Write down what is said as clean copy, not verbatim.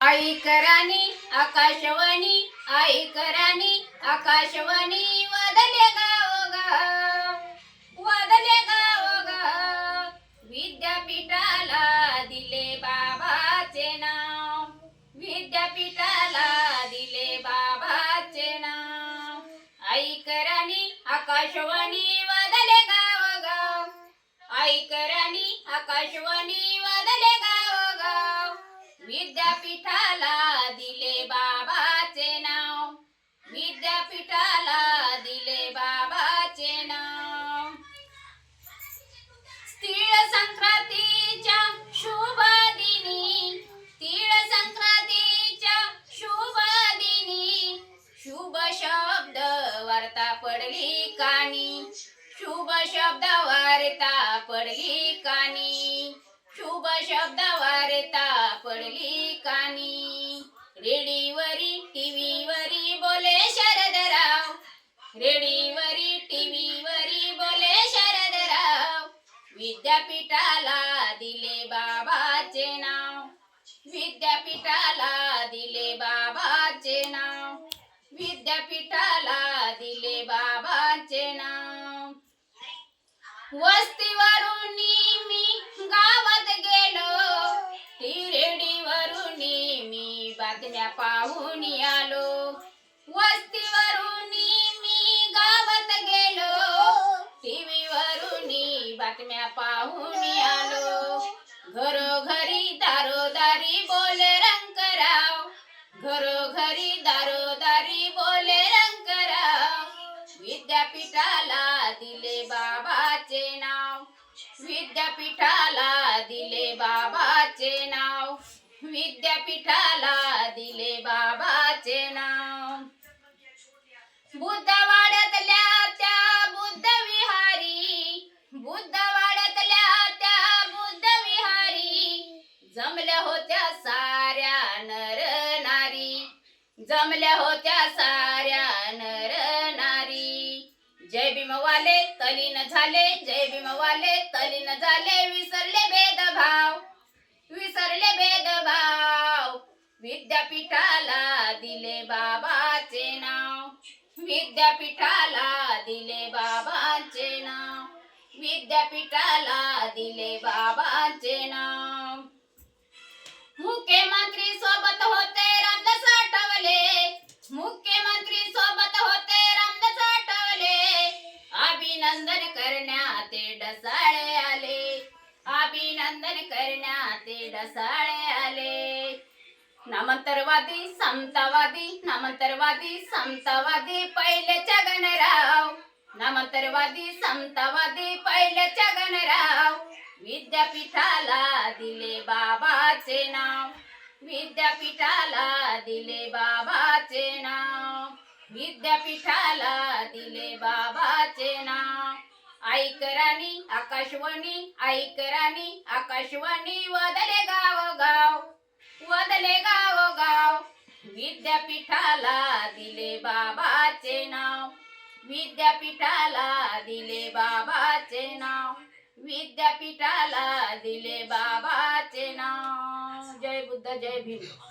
ऐक राणी आकाशवाणी, ऐक राणी आकाशवाणी, वादले गावोगाव, वादले गावोगाव. विद्यापीठाला दिले बाबाचे नाव, विद्यापीठाला दिले बाबाचे नाव. ऐक राणी आकाशवाणी, वादले गावोगाव, ऐक राणी आकाशवाणी, वादले गावोगाव. विद्यापीठाला दिले बाबाचे नाव, विद्यापीठाला दिले बाबाचे नाव. तीळ संक्रांतीच्या शुभ दिनी, तीळ संक्रांतीच्या शुभ दिनी, शुभ शब्द वार्ता पडली कानी, शुभ शब्द वार्ता पडली कानी, शुभ शब्द वार्ता पडली कानी. रेडीवरी टीव्हीवरी बोले शरदराव, रेडीवरी टीव्हीवरी बोले शरदराव. विद्यापीठाला दिले बाबाचे नाव, विद्यापीठाला दिले बाबाचे नाव, विद्यापीठाला दिले बाबाचे नाव. वस्तीवरून मी गावात गेलो, रेडीवरून मी बातम्या पाहून आलो. वस्तीवरून मी गावात गेलो, टीव्हीवरून बातम्या पाहून आलो. घरोघरी दारोदारी बोले रंगराव, घरोघरी दारोदारी बोले रंगराव. विद्यापीठाला दिले बाबाचे नाव, विद्यापीठाला दिले बाबाचे नाव, विद्यापीठाला दिले बाबाचे नाव. बुद्धवाड्यातल्या त्या बुद्ध विहारी, बुद्धवाड्यातल्या त्या बुद्ध विहारी, जमल्या होत्या साऱ्या नर नारी, जमल्या होत्या साऱ्या नर नारी. जय भीमवाले तलीन झाले, जय भीमवाले तलीन झाले, विसरले भेदभाव, विसरले भेदभाव. विद्यापीठाला दिले बाबाचे नाव, विद्यापीठाला दिले बाबाचे नाव, विद्यापीठाला दिले बाबाचे नाव. मुख्यमंत्री सोबत होते रामदास आठवले, मुख्यमंत्री सोबत होते रामदास आठवले. अभिनंदन करण्यात ते ढसाळे आले, अभिनंदन करण्यात ते ढसाळे आले. नामांतरवादी समतावादी, नामांतरवादी समतावादी पहिलेच्या गणराव, नामांतरवादी समतावादी पहिलेच्या गणराव. विद्यापीठाला दिले बाबाचे नाव, विद्यापीठाला दिले बाबाचे नाव, विद्यापीठाला दिले बाबाचे नाव. ऐक राणी आकाशवाणी, ऐक राणी आकाशवाणी, वादले गावोगाव, वादले गावोगाव. विद्यापीठाला दिले बाबाचे नाव, विद्यापीठाला दिले बाबाचे नाव, विद्यापीठाला दिले बाबाचे नाव. जय बुद्ध जय भीम.